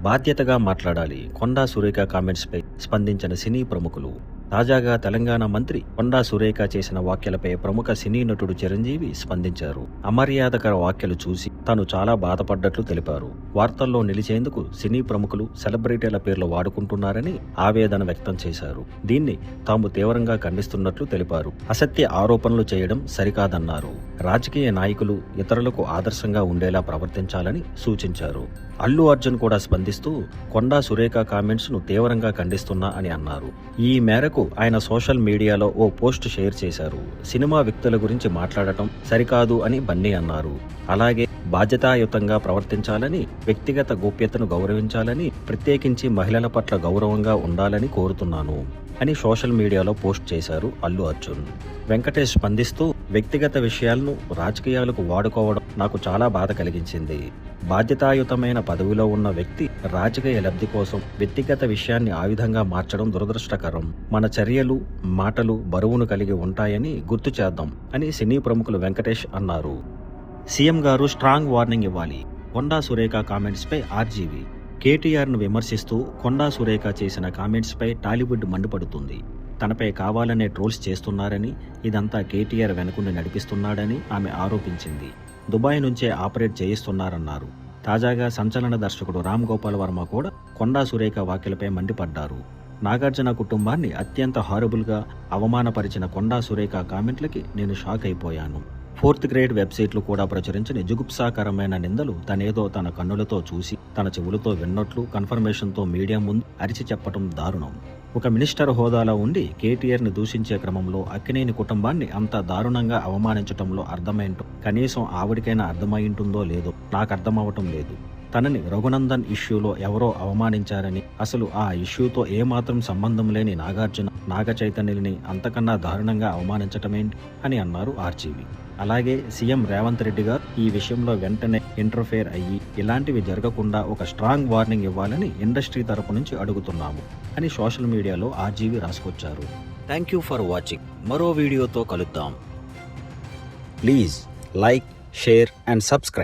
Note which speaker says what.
Speaker 1: బాధ్యతగా మాట్లాడాలి. కొండా సురేఖ కామెంట్స్పై స్పందించిన సినీ ప్రముఖులు. తాజాగా తెలంగాణ మంత్రి కొండా సురేఖ చేసిన వ్యాఖ్యలపై ప్రముఖ సినీ నటుడు చిరంజీవి స్పందించారు. అమర్యాదకర వ్యాఖ్యలు చూసి తాను చాలా బాధపడ్డట్లు తెలిపారు. వార్తల్లో నిలిచేందుకు సినీ ప్రముఖులు సెలబ్రిటీల పేర్లు వాడుకుంటున్నారని ఆవేదన వ్యక్తం చేశారు. దీన్ని తాము తీవ్రంగా ఖండిస్తున్నట్లు తెలిపారు. అసత్య ఆరోపణలు చేయడం సరికాదన్నారు. రాజకీయ నాయకులు ఇతరులకు ఆదర్శంగా ఉండేలా ప్రవర్తించాలని సూచించారు. అల్లు అర్జున్ కూడా స్పందిస్తూ కొండా సురేఖ కామెంట్స్ ను తీవ్రంగా ఖండిస్తున్నా అని అన్నారు. ఈ మేరకు ఆయన సోషల్ మీడియాలో ఓ పోస్ట్ షేర్ చేశారు. సినిమా వ్యక్తుల గురించి మాట్లాడటం సరికాదు అని బన్నీ అన్నారు. అలాగే బాధ్యతాయుతంగా ప్రవర్తించాలని, వ్యక్తిగత గోప్యతను గౌరవించాలని, ప్రత్యేకించి మహిళల పట్ల గౌరవంగా ఉండాలని కోరుతున్నాను అని సోషల్ మీడియాలో పోస్ట్ చేశారు అల్లు అర్జున్. వెంకటేష్ స్పందిస్తూ వ్యక్తిగత విషయాలను రాజకీయాలకు వాడుకోవడం నాకు చాలా బాధ కలిగించింది. బాధ్యతాయుతమైన పదవిలో ఉన్న వ్యక్తి రాజకీయ లబ్ధి కోసం వ్యక్తిగత విషయాన్ని ఆ విధంగా మార్చడం దురదృష్టకరం. మన చర్యలు, మాటలు బరువును కలిగి ఉంటాయని గుర్తు చేద్దాం అని సినీ ప్రముఖులు వెంకటేష్ అన్నారు. సీఎం గారు స్ట్రాంగ్ వార్నింగ్ ఇవ్వాలి. కొండా సురేఖ కామెంట్స్పై ఆర్జీవి. కేటీఆర్ను విమర్శిస్తూ కొండా సురేఖ చేసిన కామెంట్స్పై టాలీవుడ్ మండిపడుతుంది. తనపై కావాలనే ట్రోల్స్ చేస్తున్నారని, ఇదంతా కేటీఆర్ వెనుకుండి నడిపిస్తున్నాడని ఆమె ఆరోపించింది. దుబాయ్ నుంచే ఆపరేట్ చేయిస్తున్నారన్నారు. తాజాగా సంచలన దర్శకుడు రామ్ గోపాల్ వర్మ కూడా కొండా సురేఖ వ్యాఖ్యలపై మండిపడ్డారు. నాగార్జున కుటుంబాన్ని అత్యంత హారబుల్గా అవమానపరిచిన కొండా సురేఖ కామెంట్లకి నేను షాక్ అయిపోయాను. 4th గ్రేడ్ వెబ్సైట్లు కూడా ప్రచురించిన జుగుప్సాకరమైన నిందలు తనేదో తన కన్నులతో చూసి, తన చెవులతో విన్నట్లు కన్ఫర్మేషన్తో మీడియా ముందు అరిచి చెప్పడం దారుణం. ఒక మినిస్టర్ హోదాలో ఉండి కేటీఆర్ని దూషించే క్రమంలో అక్కినేని కుటుంబాన్ని అంత దారుణంగా అవమానించటంలో అర్థమేంటో కనీసం ఆవిడికైనా అర్థమైంటుందో లేదో నాకు అర్థమవటం లేదు. తనని రఘునందన్ ఇష్యూలో ఎవరో అవమానించారని, అసలు ఆ ఇష్యూతో ఏమాత్రం సంబంధం లేని నాగార్జున, నాగ చైతన్యని అంతకన్నా దారుణంగా అవమానించటమేంటి అని అన్నారు ఆర్జీవి. అలాగే సీఎం రేవంత్ రెడ్డి గారు ఈ విషయంలో వెంటనే ఇంటర్ఫేర్ అయ్యి ఇలాంటివి జరగకుండా ఒక స్ట్రాంగ్ వార్నింగ్ ఇవ్వాలని ఇండస్ట్రీ తరపు నుంచి అడుగుతున్నాము అని సోషల్ మీడియాలో ఆర్జీవి రాసుకొచ్చారు. Thank you for watching. మరో వీడియోతో కలుద్దాం. Please like, share and subscribe.